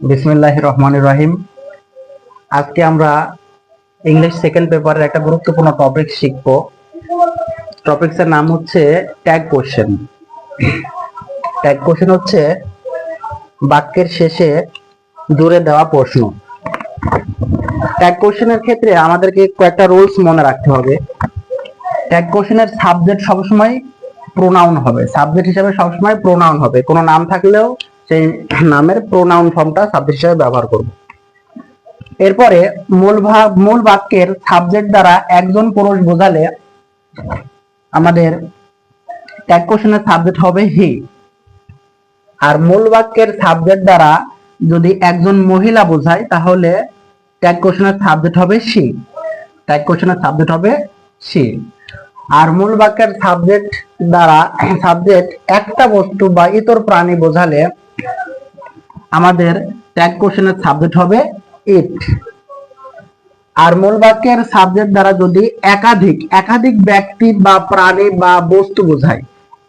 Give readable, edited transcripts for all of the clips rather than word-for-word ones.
বিসমিল্লাহির রহমানির রহিম। আজকে আমরা ইংলিশ সেকেন্ড পেপারের একটা গুরুত্বপূর্ণ টপিক শিখব। টপিকসের নাম হচ্ছে ট্যাগ কোশ্চেন। ট্যাগ কোশ্চেন হচ্ছে বাক্যের শেষে জুড়ে দেওয়া প্রশ্ন। ট্যাগ কোশ্চেনের ক্ষেত্রে আমাদেরকে কয়েকটা রুলস মনে রাখতে হবে। ট্যাগ কোশ্চেনের সাবজেক্ট সবসময় প্রোনাউন হবে, সাবজেক্ট হিসেবে সবসময় প্রোনাউন হবে। কোনো নাম থাকলেও সেই নামের প্রোনাউন ফর্মটা সাবজেক্ট হিসেবে ব্যবহার করব। এরপরে মূল বাক্যের সাবজেক্ট দ্বারা একজন পুরুষ বোঝালে আমাদের ট্যাগ কোশ্চেনের সাবজেক্ট হবে হি। আর মূল বাক্যের সাবজেক্ট দ্বারা যদি একজন মহিলা বোঝায় তাহলে ট্যাগ কোশ্চেনের সাবজেক্ট হবে সি। ট্যাগ কোশ্চেনের সাবজেক্ট হবে সি। আর মূল বাক্যের সাবজেক্ট দ্বারা সাবজেক্ট একটা বস্তু বা ইতর প্রাণী বোঝালে আমাদের ট্যাগ কোশ্চেনের সাবজেক্ট হবে ইট। আর মূল বাক্যের সাবজেক্ট দ্বারা যদি একাধিক ব্যক্তি বা প্রাণী বা বস্তু বোঝায়,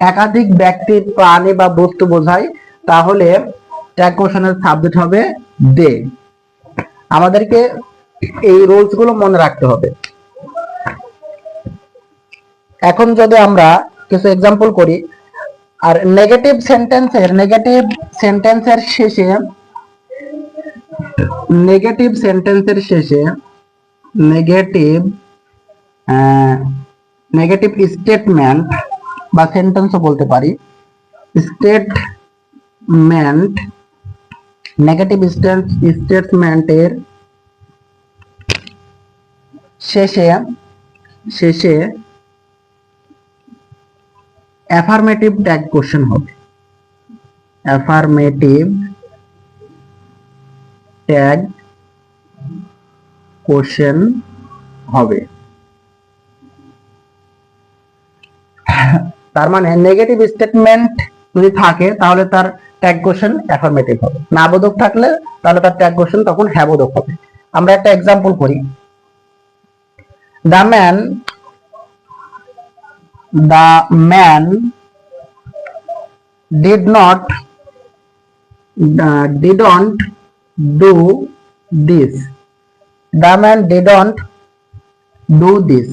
একাধিক ব্যক্তি প্রাণী বা বস্তু বোঝায় তাহলে ট্যাগ কোশ্চেনের সাবজেক্ট হবে দে। আমাদেরকে এই রুলস গুলো মনে রাখতে হবে। এখন যদি আমরা কিছু এক্সাম্পল করি, আর নেগেটিভ সেন্টেন্সের শেষে নেগেটিভ স্টেটমেন্ট বা সেন্টেন্সও বলতে পারি, নেগেটিভ স্টেটমেন্টের শেষে অ্যাফার্মেটিভ ট্যাগ কোশ্চেন হবে। অ্যাফার্মেটিভ ট্যাগ কোশ্চেন হবে। তার মানে নেগেটিভ স্টেটমেন্ট যদি থাকে তাহলে তার ট্যাগ কোশ্চেন অ্যাফার্মেটিভ হবে, না বোধক থাকলে তাহলে তার ট্যাগ কোশ্চেন তখন হ্যাঁ বোধক হবে। আমরা একটা এক্সাম্পল করি। The man didn't do this. The man didn't do this.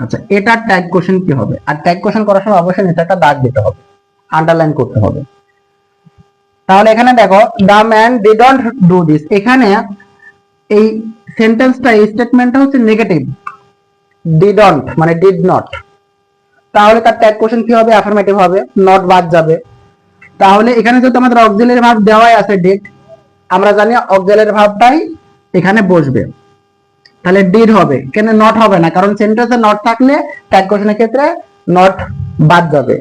আচ্ছা, এটা ট্যাগ কোশ্চেন কি হবে? আর ট্যাগ কোশ্চেন করার সময় অবশ্যই এটা একটা দাগ দিতে হবে, আন্ডারলাইন করতে হবে। তাহলে এখানে দেখো, the man didn't do this, এখানে এই সেন্টেন্সটা, এই স্টেটমেন্টটা হচ্ছে নেগেটিভ, didn't মানে did not, তাহলে তার ট্যাগ কোশ্চেন কি হবে? অ্যাফার্মেটিভ হবে, নট বাদ যাবে। তাহলে এখানে যেহেতু আমাদের অক্সিলারি ভার্ব দেওয়াই আছে ডিড, আমরা জানি অক্সিলারি ভার্বটাই এখানে বসবে, তাহলে ডিড হবে, কেন নট হবে না? কারণ সেন্টেন্সে নট থাকলে ট্যাগ কোশ্চেনের ক্ষেত্রে নট বাদ যাবে।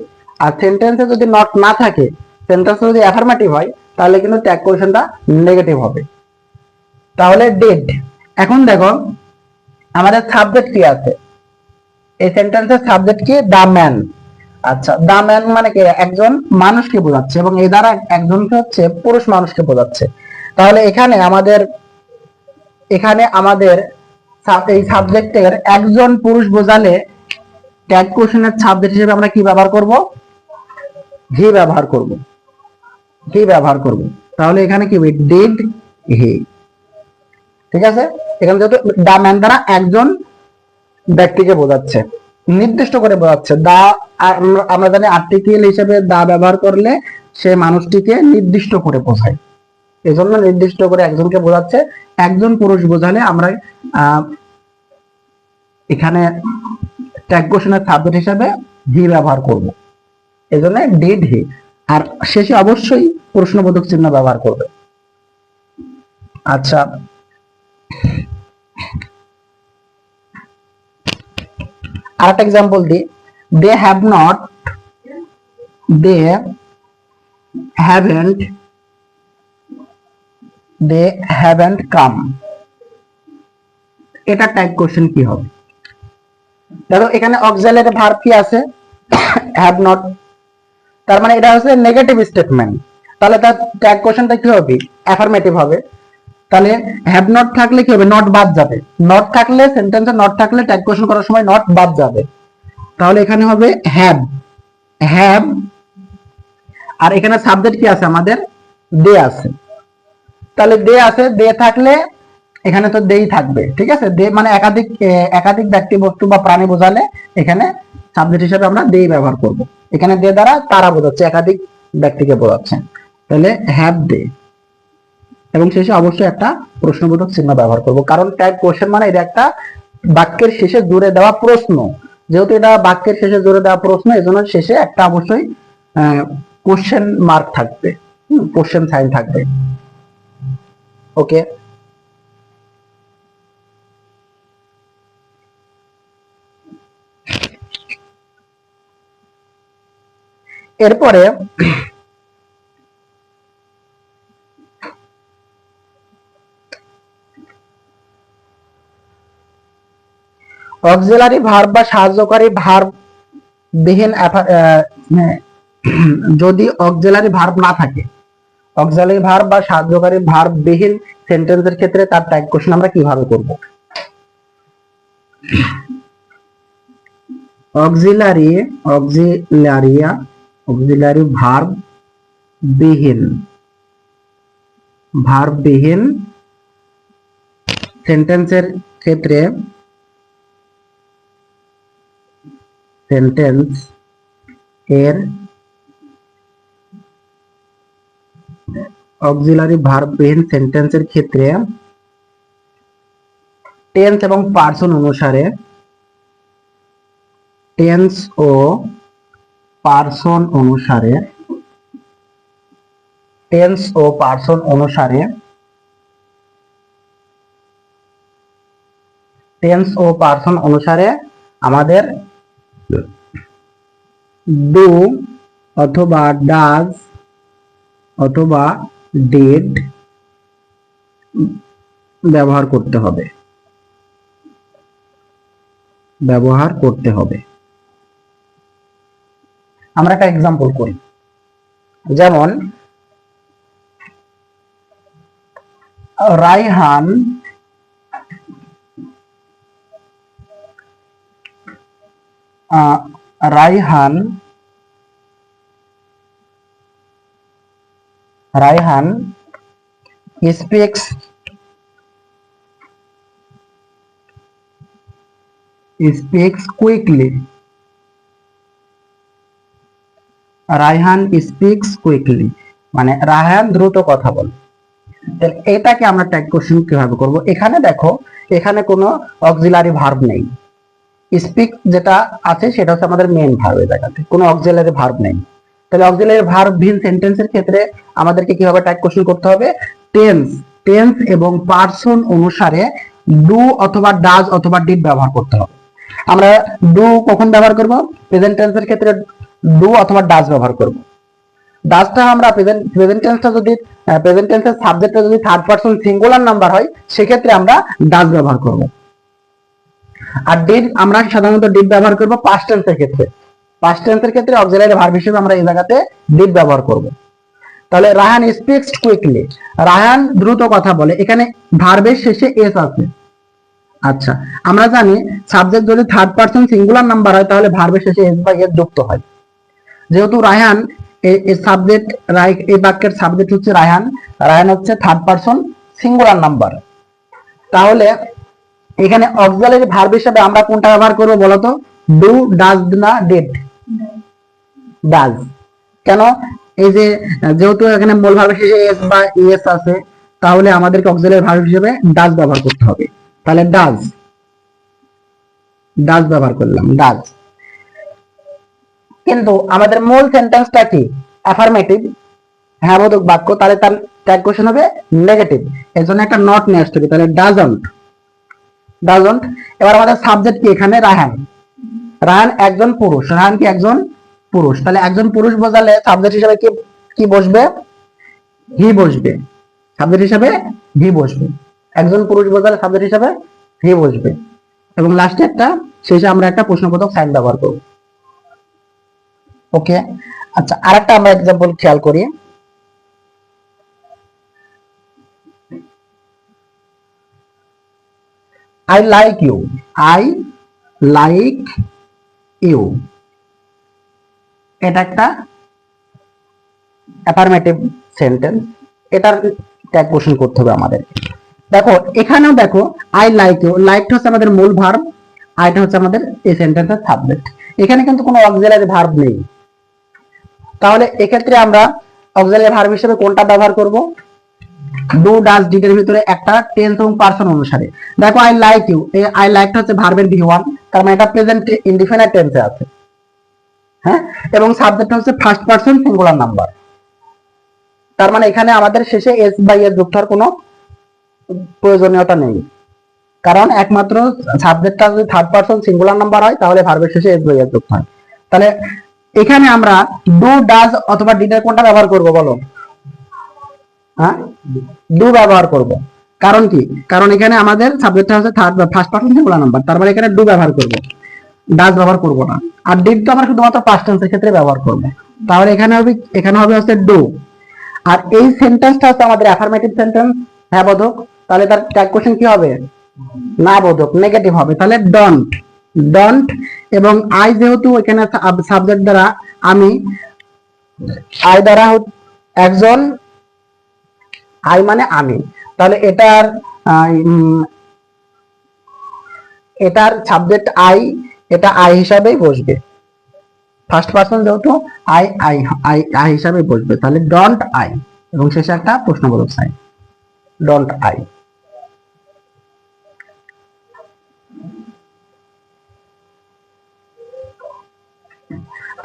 আর সেন্টেন্সে যদি নট না থাকে, সেন্টেন্সে যদি অ্যাফার্মেটিভ হয় তাহলে কিন্তু ট্যাগ কোশ্চেনটা নেগেটিভ হবে। তাহলে ডিড। এখন দেখো আমাদের সাবজেক্ট কি আছে, এই সেন্টেন্সের সাবজেক্ট কি? The man. আচ্ছা, দা ম্যান মানে কি? একজন মানুষকে বোঝাচ্ছে, এবং এই দ্বারা একজনকে হচ্ছে পুরুষ মানুষকে বোঝাচ্ছে। তাহলে এখানে আমাদের এই সাবজেক্টের একজন পুরুষ বোঝালে ট্যাগ কোশ্চেনের সাবজেক্ট হিসেবে আমরা কি ব্যবহার করব? হি ব্যবহার করব। তাহলে এখানে কি হবে? Did he. ঠিক আছে, এখানে যেহেতু দা ম্যান দ্বারা একজন ব্যক্তিকে বোঝাচ্ছে, নির্দিষ্ট করে বোঝাচ্ছে। দা আমরা জানি আর্টিকেল হিসেবে দা ব্যবহার করলে সে মানুষটিকে নির্দিষ্ট করে বোঝায়, এজন্য নির্দিষ্ট করে একজনকে বোঝাচ্ছে। একজন পুরুষ বোঝালে আমরা এখানে ট্যাগ কোশ্চেনের সাবজেক্ট হিসেবে হি ব্যবহার করব, এজন্য ডিড হি। আর শেষে অবশ্যই প্রশ্নবোধক চিহ্ন ব্যবহার করবে। আচ্ছা, আরেকটা এক্সাম্পল দিই। they haven't come, এটা ট্যাগ কোশ্চেন কি হবে? দেখো এখানে অক্সিলারি ভার্ব কি আছে? Have not. তার মানে এটা হচ্ছে নেগেটিভ স্টেটমেন্ট, তাহলে তার ট্যাগ কোশ্চেনটা কি হবে? অ্যাফার্মেটিভ হবে। তাহলে হ্যাভ নট থাকলে কি হবে? নট বাদ যাবে। নট থাকলে, সেন্টেন্সে নট থাকলে ট্যাগ কোশ্চেন করার সময় নট বাদ যাবে। তাহলে এখানে হবে হ্যাভ। আর এখানে সাবজেক্ট কি আছে আমাদের? দে আছে, তাহলে দে আছে, দে থাকলে এখানে তো দেই থাকবে, ঠিক আছে। দে মানে একাধিক একাধিক ব্যক্তি বস্তু বা প্রাণী বোঝালে এখানে সাবজেক্ট হিসেবে আমরা দেই ব্যবহার করব। এখানে দে দ্বারা তারা বোঝাচ্ছে, একাধিক ব্যক্তিকে বোঝাচ্ছে, তাহলে হ্যাভ দে। এবং শেষে অবশ্যই একটা প্রশ্নবোধক চিহ্ন ব্যবহার করব, কারণ ট্যাগ কোশ্চেন মানে এটা একটা বাক্যের শেষে জুড়ে দেওয়া প্রশ্ন। যেহেতু এটা বাক্যের শেষে জুড়ে দেওয়া প্রশ্ন, এজন্য শেষে একটা অবশ্যই কোশ্চেন মার্ক থাকবে, কোশ্চেন সাইন থাকবে। ওকে, এরপরে অক্সিলারি ভার্ব বা সাহায্যকারী ভার্ব বিহীন যদি অক্সিলারি ভার্ব না থাকে, অক্সিলারি ভার্ব বা সাহায্যকারী ভার্ব বিহীন সেন্টেন্সের ক্ষেত্রে তার ট্যাগ কোশ্চেন আমরা কিভাবে করব? অক্সিলারি ভার্ব বিহীন সেন্টেন্সের ক্ষেত্রে সেন্টেন্স এর অক্সিলারি ভার্ব বিহীন সেন্টেন্সের ক্ষেত্রে টেন্স এবং পার্সন অনুসারে টেন্স ও পার্সন অনুসারে টেন্স ও পার্সন অনুসারে টেন্স ও পার্সন অনুসারে আমাদের ডু অথবা ডাজ অথবা ডিড ব্যবহার করতে হবে, আমরা একটা এক্সাম্পল করি। যেমন Raihan speaks quickly. Raihan speaks quickly মানে রায়হান দ্রুত কথা বলে। তাহলে এটাকে আমরা ট্যাগ কোশ্চেন কিভাবে করব? এখানে দেখো, এখানে কোনো অক্সিলারি ভার্ব নেই। স্পিক যেটা আছে সেটা হচ্ছে আমাদের মেইন ভার্ব, এই জায়গাতে কোনো অক্সিলারি ভার্ব নেই। তাহলে অক্সিলারি ভার্ব ভিন সেন্টেন্সের ক্ষেত্রে আমাদেরকে কিভাবে ট্যাগ কোশ্চেন করতে হবে? টেন্স এবং পার্সন অনুসারে ডু অথবা ডাজ অথবা ডিড ব্যবহার করতে হবে। আমরা ডু কখন ব্যবহার করব? প্রেজেন্ট টেন্সের ক্ষেত্রে ডু অথবা ডাজ ব্যবহার করব। ডাজটা আমরা প্রেজেন্ট টেন্সটা যদি প্রেজেন্ট টেন্সের সাবজেক্টটা যদি থার্ড পারসন সিঙ্গুলার নাম্বার হয় সেক্ষেত্রে আমরা ডাজ ব্যবহার করব। আর ডিড আমরা সাধারণত ডিড ব্যবহার করব পাস্ট টেন্সের ক্ষেত্রে। পাস্ট টেন্সের ক্ষেত্রে অক্সিলারি ভার্ব হিসেবে আমরা এই জায়গাতে ডিড ব্যবহার করব। তাহলে রায়হান স্পিক্স কুইকলি, রায়হান দ্রুত কথা বলে, এখানে ভার্বের শেষে এস আছে। আচ্ছা, আমরা জানি সাবজেক্ট যদি থার্ড পারসন সিঙ্গুলার নাম্বার হয় তাহলে ভার্বের শেষে এস বা এস যুক্ত হয়। যেহেতু রায়হান এই সাবজেক্ট, এই বাক্যের সাবজেক্ট হচ্ছে রায়হান, রায়হান হচ্ছে থার্ড পারসন সিঙ্গুলার নাম্বার, তাহলে এখানে অক্সিলারি ভার্ব হিসেবে আমরা কোনটা ব্যবহার করব বলতো? ডু, ডাজ না ডিড? ডাজ। কেন? এই যে যেহেতু এখানে মূল ভার্বের শেষে এস বা ইএস আছে, তাহলে আমাদেরকে অক্সিলারি ভার্ব হিসেবে ডাজ ব্যবহার করতে হবে। তাহলে ডাজ ব্যবহার করলাম, ডাজ। কিন্তু আমাদের মূল সেন্টেন্সটা কি? অ্যাফার্মেটিভ, হ্যাঁবোধক বাক্য, তাহলে তার ট্যাগ কোশ্চেন হবে নেগেটিভ। এর জন্য একটা নট নিয়ে আসতে হবে, তাহলে ডাজন্ট। এবার আমাদের সাবজেক্ট কি এখানে? রায়হান। রায়হান একজন পুরুষ, রায়হান কি একজন পুরুষ, তাহলে একজন পুরুষ বোঝালে সাবজেক্ট হিসেবে কি বসবে? হি বসবে। সাবজেক্ট হিসেবে হি বসবে। একজন পুরুষ বোঝালে সাবজেক্ট হিসেবে হি বসবে। এবং লাস্টে একটা, শেষে আমরা একটা প্রশ্নবোধক সাইন ব্যবহার করব। ওকে, আচ্ছা, আরেকটা আমরা एग्जांपल খেয়াল করি। I like you. I like you, এটা একটা অ্যাফার্মেটিভ সেন্টেন্স। এটার ট্যাগ কোশ্চেন করতে হবে আমাদের। দেখো এখানেও দেখো আই লাইক ইউ, লাইকটা হচ্ছে আমাদের মূল ভার্ব, আইটা হচ্ছে আমাদের এই সেন্টেন্সের সাবজেক্ট। এখানে কিন্তু কোনো অক্সিলারি ভার্ব নেই, তাহলে এক্ষেত্রে আমরা অক্সিলারি ভার্ব হিসেবে কোনটা ব্যবহার করব? ডু ডাজ ডিড এর ভিতরে একটা টেন্স এবং পারসন অনুসারে। দেখো আই লাইক ইউ, এই আই লাইকটা হচ্ছে ভার্বের ভি1, তার মানে এটা প্রেজেন্ট ইনডিফিনিট টেন্সে আছে, হ্যাঁ, এবং সাবজেক্ট হচ্ছে ফার্স্ট পারসন সিঙ্গুলার নাম্বার। তার মানে এখানে আমাদের শেষে এস বাই এস যুক্ত হওয়ার কোনো প্রয়োজনীয়তা নেই, কারণ একমাত্র সাবজেক্টটা যদি থার্ড পারসন সিঙ্গুলার নাম্বার হয় তাহলে ভার্বের শেষে এস বাই এস যুক্ত হয়। তাহলে এখানে আমরা ডু ডাজ অথবা ডিড এর কোনটা ব্যবহার করব বলো? হ্যাঁ, ডু ব্যবহার করব। কারণ কি? কারণ এখানে আমাদের সাবজেক্টটা হচ্ছে থার্ড বা ফার্স্ট পারসন সিঙ্গুলার নাম্বার, তার মানে এখানে ডু ব্যবহার করব, ডাজ ব্যবহার করব না। আর ডিড তো আমরা শুধুমাত্র পাস্ট টেন্সের ক্ষেত্রে ব্যবহার করব, তাহলে এখানে হবে হচ্ছে ডু। আর এই সেন্টেন্সটা হচ্ছে আমাদের অ্যাফার্মেটিভ সেন্টেন্স, হ্যাঁ বোধক, তাহলে তার ট্যাগ কোশ্চেন কি হবে? না বোধক, নেগেটিভ হবে। তাহলে ডন্ট, ডন্ট এবং আই যেহেতু এখানে সাবজেক্ট দ্বারা আমি, আই দ্বারা একজন, আই মানে আমি, তাহলে এটার সাবজেক্ট আই, এটা আই হিসাবেই বসবে, ফার্স্ট পারসন যেহেতু আই আই আই আই হিসাবে বসবে, তাহলে ডন্ট আই এবং শেষে একটা প্রশ্নবোধক সাইন, ডন্ট আই।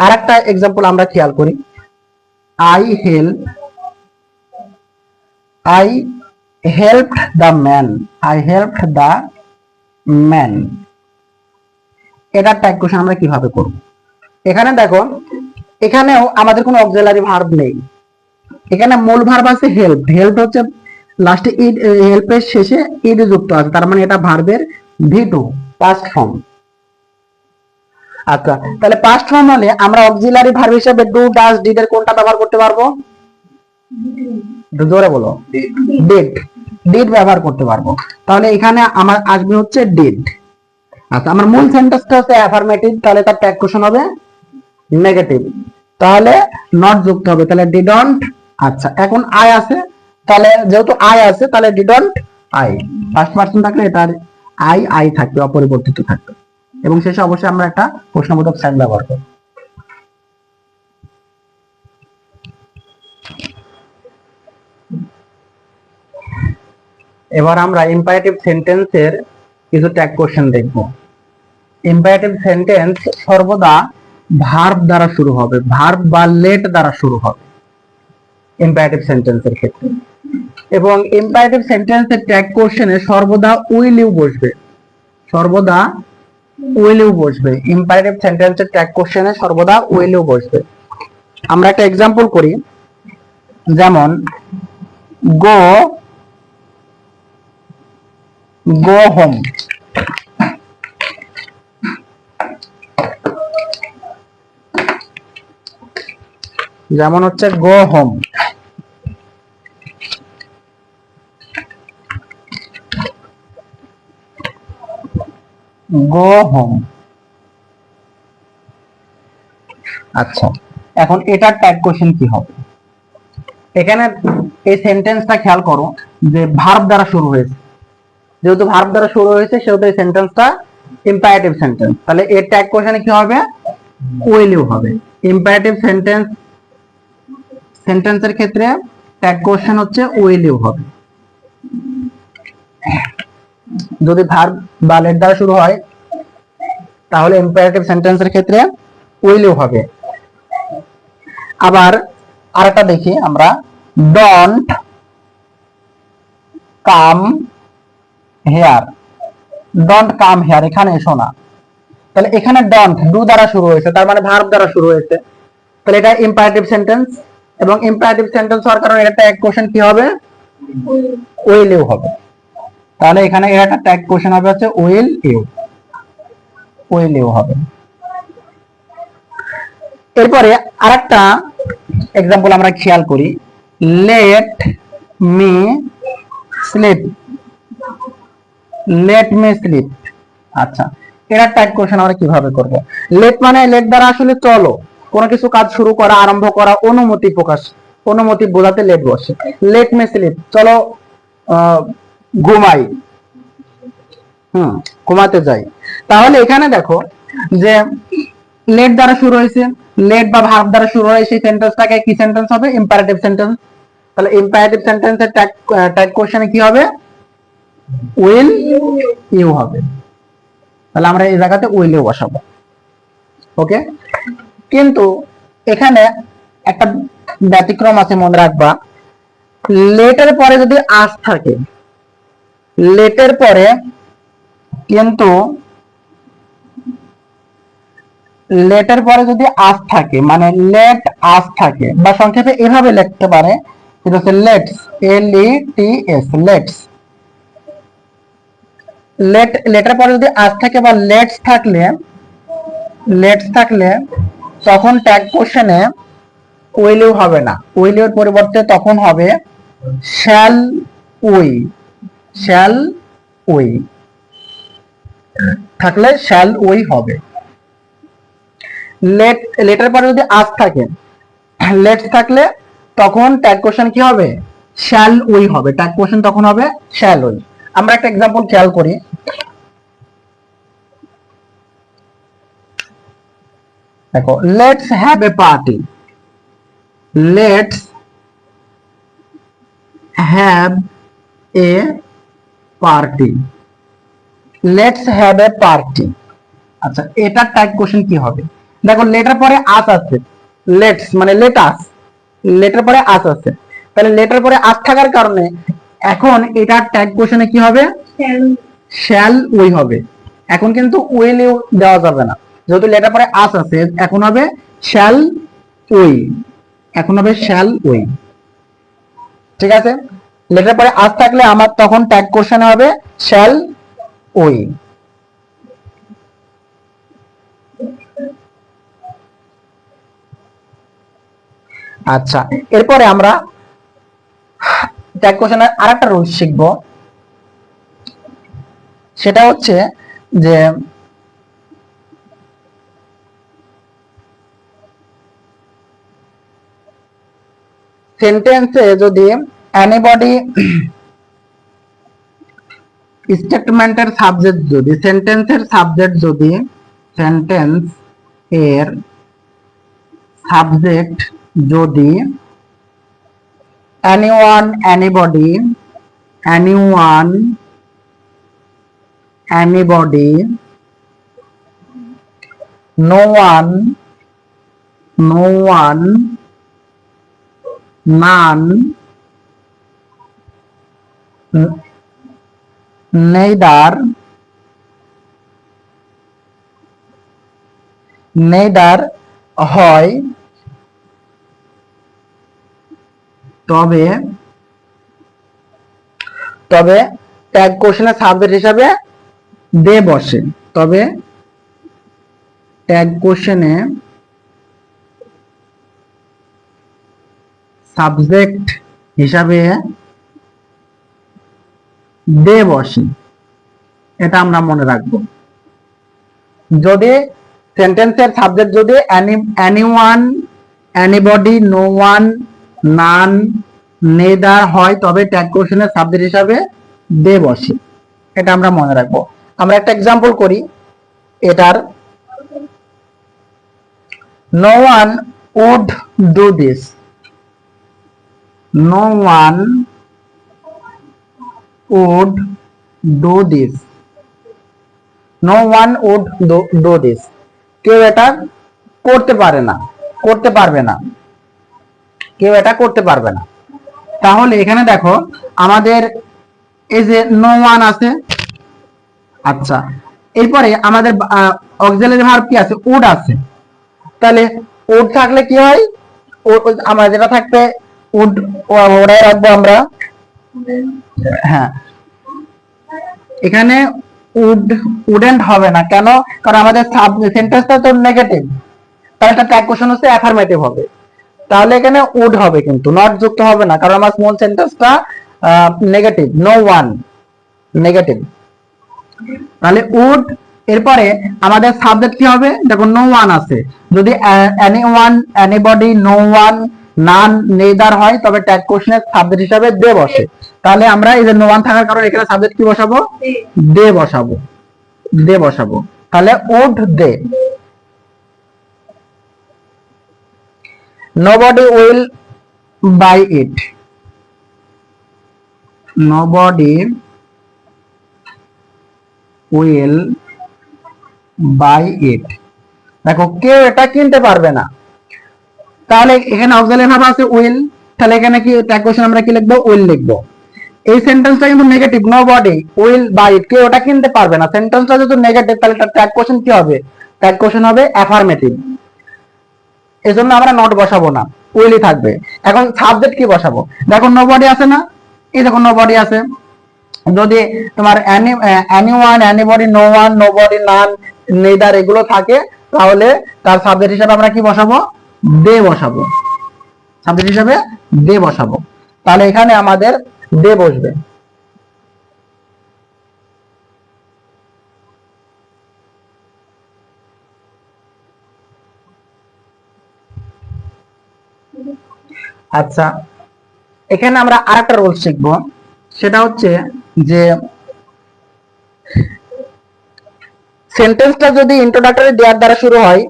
আর একটা এক্সাম্পল আমরা খেয়াল করি, I helped the man, I helped the man, এটার ট্যাগ কোশ্চেন আমরা কিভাবে করব? এখানে দেখো, এখানেও আমাদের কোনো অক্সিলারি ভার্ব নেই, এখানে মূল ভার্ব আছে হেল্প, হেল্প হচ্ছে লাস্টে ইড, হেল্পের শেষে ইড যুক্ত আছে, তার মানে এটা ভার্বের ভি2 পাস্ট ফর্ম। আচ্ছা, তাহলে পাস্ট ফর্ম হলে আমরা অক্সিলারি ভার্ব হিসেবে ডু ডাজ ডিড এর কোনটা ব্যবহার করতে পারবো? জোরে বলো, ডিড, ডিড ব্যবহার করতে পারবো। তাহলে এখানে আমার আসবে হচ্ছে ডিড। আচ্ছা, আমার মূল সেন্টেন্সটা হচ্ছে অ্যাফার্মেটিভ, তাহলে তার ট্যাগ কোশ্চেন হবে নেগেটিভ, তাহলে নট যুক্ত হবে, তাহলে ডিডন্ট। আচ্ছা, এখন আই আছে, তাহলে যেহেতু আই আছে তাহলে ডিডন্ট আই, ফার্স্ট পারসন থাকলে এটার আই আই থাকবে, অপরিবর্তিত থাকবে, এবং শেষে অবশ্যই আমরা একটা প্রশ্নবোধক সাইন ব্যবহার করব। এবার আমরা ইম্পারেটিভ সেন্টেন্সের কিছু ট্যাগ কোশ্চেন দেখব। ইম্পারেটিভ সেন্টেন্স সর্বদা ভার্ব দ্বারা শুরু হবে, ভার্ব বা লেট দ্বারা শুরু হবে ইম্পারেটিভ সেন্টেন্সের ক্ষেত্রে, এবং ইম্পারেটিভ সেন্টেন্সের ট্যাগ কোশ্চেনে সর্বদা উইল ইউ বসবে, সর্বদা উইল ইউ বসবে, ইম্পারেটিভ সেন্টেন্সের ট্যাগ কোশ্চেনে সর্বদা উইল ইউ বসবে। আমরা একটা এক্সাম্পল করি, যেমন গো হোম, যেমন হচ্ছে গো হোম, গো হোম। আচ্ছা, এখন এটার ট্যাগ কোশ্চেন কি হবে? এখানে এই সেন্টেন্সটা খেয়াল করো যে ভার্ব দ্বারা শুরু হয়েছে, যেহেতু ভার্ব দ্বারা শুরু হয়েছে সেহেতু এই সেন্টেন্সটা ইম্পারেটিভ সেন্টেন্স, তাহলে এর ট্যাগ কোশ্চেনে কি হবে? উইল ইউ হবে। ইম্পারেটিভ সেন্টেন্সের ক্ষেত্রে ট্যাগ কোশ্চেন হচ্ছে উইল ইউ হবে। যদি ভার্ব বা লেট দ্বারা শুরু হয় তাহলে ইম্পারেটিভ সেন্টেন্সের ক্ষেত্রে উইল ইউ হবে। আবার আরেকটা দেখি আমরা, don't come here, don't come here, এখানে এসো না, তাহলে এখানে ডোন্ট ডু দ্বারা শুরু হয়েছে, তার মানে ভার্ব দ্বারা শুরু হয়েছে, তাহলে এটা ইম্পারেটিভ সেন্টেন্স, এবং ইম্পারেটিভ সেন্টেন্স হওয়ার কারণে এটা ট্যাগ কোশ্চেন কি হবে? উইল ইউ হবে। তাহলে এখানে এটা ট্যাগ কোশ্চেন হবে হচ্ছে উইল ইউ, উইল ইউ হবে। এরপরে আরেকটা এক্সাম্পল আমরা খেয়াল করি, let me slip, let me slip. আচ্ছা, এর ট্যাগ কোশ্চেন আমরা কিভাবে করব? লেট মানে লেট দ্বারা আসলে চলো, কোনো কিছু কাজ শুরু করা, আরম্ভ করা, অনুমতি প্রকাশ অনুমতি বোঝাতে লেট বসে। লেট মে স্লিপ, চলো ঘুমাই, ঘুমাতে যাই। তাহলে এখানে দেখো যে লেট দ্বারা শুরু হয়েছে, লেট বা ভার্ব দ্বারা শুরু হয়, সেই সেন্টেন্সটাকে কি সেন্টেন্স হবে? Imperative sentence. তাহলে ইম্পারেটিভ সেন্টেন্সের ট্যাগ কোশ্চেনে কি হবে? উইল ইউ হবে। তাহলে আমরা এই জায়গাতে উইল ইউ বসাবো। ওকে, কিন্তু এখানে একটা ব্যতিক্রম আছে, মনে রাখবা। লেটের পরে যদি আস থাকে, লেটের পরে কিন্তু লেটের পরে যদি আস থাকে, মানে লেট আস থাকে, বা সংক্ষেপে এভাবে লিখতে পারে, এটা হচ্ছে লেটস, LETS, লেটস। লেটের পরে যদি আস থাকে বা লেটস থাকলে তখন ট্যাগ কোশ্চেনে উইল ইউ হবে না, উইল ইউর পরিবর্তে তখন হবে শ্যাল উই, শ্যাল উই থাকলে শ্যাল উই হবে। লেটের পরে যদি আস থাকে, লেটস থাকলে তখন ট্যাগ কোশ্চেন কি হবে? শ্যাল উই হবে, ট্যাগ কোশ্চেন তখন হবে শ্যাল উই। আমরা একটা এক্সাম্পল খেয়াল করি। দেখো, let's have a party, let's have a party, let's have a party. আচ্ছা, এটার ট্যাগ কোশ্চেন কি হবে? দেখো, লেটার পরে আস আছে, লেটস মানে লেটাস, লেটার পরে আস আছে, তাহলে লেটার পরে আস থাকার কারণে এখন এটার ট্যাগ কোশ্চেনে কি হবে? শ্যাল উই হবে। এখন কিন্তু উইল ইউ দেওয়া যাবে না, যেহেতু লেটার পরে আস আছে, এখন হবে শ্যাল উই, এখন হবে শ্যাল উই। ঠিক আছে, লেটার পরে আস থাকলে আমার তখন ট্যাগ কোশ্চেনে হবে শ্যাল উই। আচ্ছা, এরপরে আমরা ট্যাগ কোশ্চেনের আরেকটা রুল শিখব। সেটা হচ্ছে যে সেন্টেন্সে যদি এনিবডি স্টেটমেন্টের সাবজেক্ট যদি সেন্টেন্সের সাবজেক্ট যদি সেন্টেন্স এর সাবজেক্ট যদি anyone, anybody, anyone, anybody, no one, no one, none, neither, neither হয়, তবে ট্যাগ কোশ্চেনের সাবজেক্ট হিসাবে দে বসে, তবে ট্যাগ কোশ্চেনে সাবজেক্ট হিসাবে দে বসে। এটা আমরা মনে রাখবো। যদি সেন্টেন্সের সাবজেক্ট যদি এনিওয়ান, এনিবডি, নো ওয়ান, নান, নেদার হয়, তবে ট্যাগ কোশ্চেনের সাবজেক্ট হিসাবে দে বসে। এটা আমরা মনে রাখবো। আমরা একটা এক্সাম্পল করি এটার। No one would do this, no one would do this, no one would do this. কেউ এটা করতে পারে না, করতে পারবে না, কেউ এটা করতে পারবে না। তাহলে এখানে দেখো আমাদের এই যে নো ওয়ান আছে, আচ্ছা, এরপরে আমাদের অক্সিলারি ভার্ব কি আছে? উড আছে। তাহলে উড থাকলে কি হয়? আমরা যেটা থাকবে উড ওরাই রাখবো আমরা। হ্যাঁ, এখানে উডেন্ট হবে না, কেন? কারণ আমাদের সেন্টেন্সটা তো নেগেটিভ, তাহলে এটা ট্যাগ কোশ্চেন হচ্ছে অ্যাফার্মেটিভ হবে। তাহলে এখানে উড হবে, কিন্তু নট যুক্ত হবে না, কারণ আমার স্মল সেন্টেন্সটা নেগেটিভ, নো ওয়ান নেগেটিভ। তাহলে উড, এরপরে আমাদের সাবজেক্ট কি হবে? দেখো নো ওয়ান আছে, যদি any one, anybody, no one, none neither হয় তবে ট্যাগ কোশ্চেনের সাবজেক্ট হিসাবে দে বসে। তাহলে আমরা এই যে নো ওয়ান থাকার কারণে এখানে সাবজেক্ট কি বসাবো? দে বসাবো, দে বসাবো। তাহলে would they, nobody will buy it, nobody will buy it। দেখো কেউ এটা কিনতে পারবে না, তাহলে এখানে অক্সিলারি ভার্ব আছে উইল, তাহলে এখানে কি ট্যাগ কোশ্চেন আমরা কি লিখবো? উইল লিখবো। এই সেন্টেন্সটা কিন্তু নেগেটিভ, নোবডি উইল বাই ইট, কেউ এটা কিনতে পারবে না। সেন্টেন্সটা যদি নেগেটিভ তাহলে ট্যাগ কোশ্চেন কি হবে? ট্যাগ কোশ্চেন হবে অ্যাফার্মেটিভ। এজন্য আমরা নট বসাবো না, উইলই থাকবে। এখন সাবজেক্ট কি বসাবো? দেখো নোবডি আছে না, এই দেখো নোবডি আছে। যদি তোমার anyone, anybody, no one, nobody, none, neither এগুলো থাকে তাহলে তার সাবজেক্ট হিসাবে আমরা কি বসাবো? দে বসাবো, সাবজেক্ট হিসাবে দে বসাবো। তাহলে এখানে আমাদের দে বসবে। আচ্ছা, এখানে আমরা আরেকটা রুল শিখবো, সেটা হচ্ছে যে সেন্টেন্সটা যদি ইন্ট্রোডাক্টরি দেয়ার দ্বারা শুরু হয়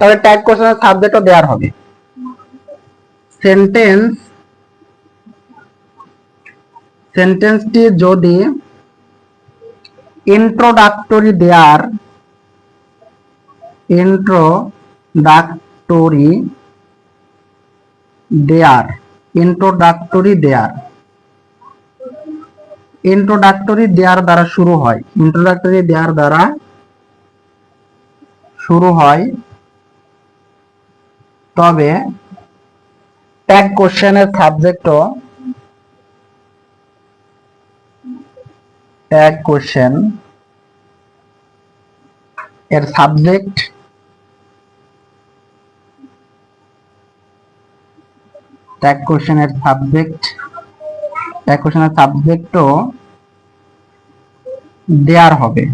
তাহলে ট্যাগ কোশ্চেনের সাবজেক্টও দেয়ার হবে। সেন্টেন্সটি যদি introductory there, introductory there, introductory there, introductory there দ্বারা শুরু হয়, ইন্ট্রোডাক্টরি দেয়ার দ্বারা শুরু হয়, তবে ট্যাগ কোশ্চেনের সাবজেক্টও, ট্যাগ কোশ্চেন এর সাবজেক্ট, ট্যাগ কোশ্চেনের সাবজেক্ট, ট্যাগ কোশ্চেনের সাবজেক্টও দেয়ার হবে,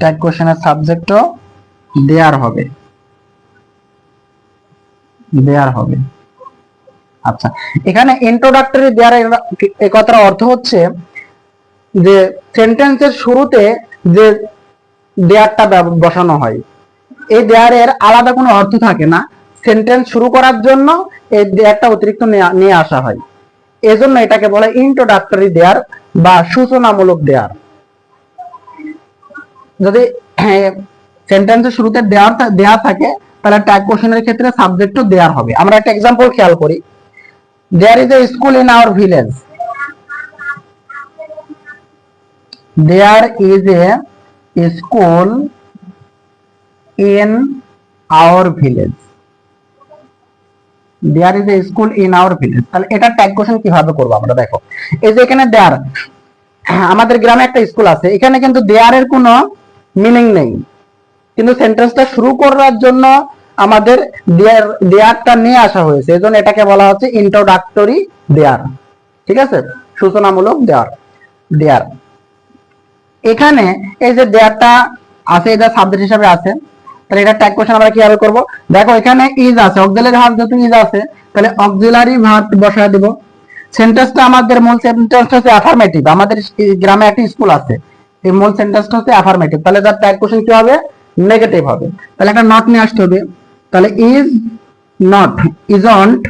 ট্যাগ কোশ্চেনের সাবজেক্টও দেয়ার হবে, দেয়ার হবে। আচ্ছা, এখানে ইন্ট্রোডাক্টরি দেয়ার এই কথার অর্থ হচ্ছে যে সেন্টেন্সের শুরুতে যে দেয়ারটা বসানো হয়, এই দেয়ারের আলাদা কোনো অর্থ থাকে না, সেন্টেন্স শুরু করার জন্য এই দেয়ারটা অতিরিক্ত নিয়ে আসা হয়। এজন্য এটাকে বলে ইন্ট্রোডাক্টরি দেয়ার বা সূচনামূলক দেয়ার। যদি সেন্টেন্সের শুরুতে দেয়া থাকে তাহলে ট্যাগ কোশ্চেনের ক্ষেত্রে সাবজেক্টও দেয়ার হবে। আমরা একটা এক্সাম্পল খেয়াল করি, there is a school in our village, there is a school in our village, there is a school in our village. তাহলে এটা ট্যাগ কোশ্চেন কিভাবে করবো আমরা? দেখো এই যে এখানে দেয়ার, আমাদের গ্রামে একটা স্কুল আছে, এখানে কিন্তু দেয়ারের কোনো মিনিং নেই, কিন্তু সেন্টেন্সটা শুরু করার জন্য আমাদের দেয়ারটা নিয়ে আসা হয়েছে, এজন্য এটাকে বলা হচ্ছে ইন্ট্রোডাক্টরি দেয়ার। ঠিক আছে, সূচনামূলক দেয়ার, দেয়ার। এখানে এই যে দেয়ারটা আছে, এটা সাবজেক্ট হিসাবে আছে, তাহলে এটা ট্যাগ কোশ্চেন আমরা কিভাবে করব? দেখো এখানে ইজ আছে, অক্সিলারি ভার্ব যেহেতু ইজ আছে তাহলে অক্সিলারি ভার্ব বসায় দেব। সেন্টেন্সটা আমাদের মূল সেন্টেন্সটা হচ্ছে অ্যাফার্মেটিভ, আমাদের গ্রামে একটা স্কুল আছে, এই মূল সেন্টেন্সটা হচ্ছে অ্যাফার্মেটিভ, তাহলে তার ট্যাগ কোশ্চেন কি হবে? নেগেটিভ হবে। তাহলে একটা নট নিয়ে আসতে হবে, তাহলে ইজ নট, ইজন্ট।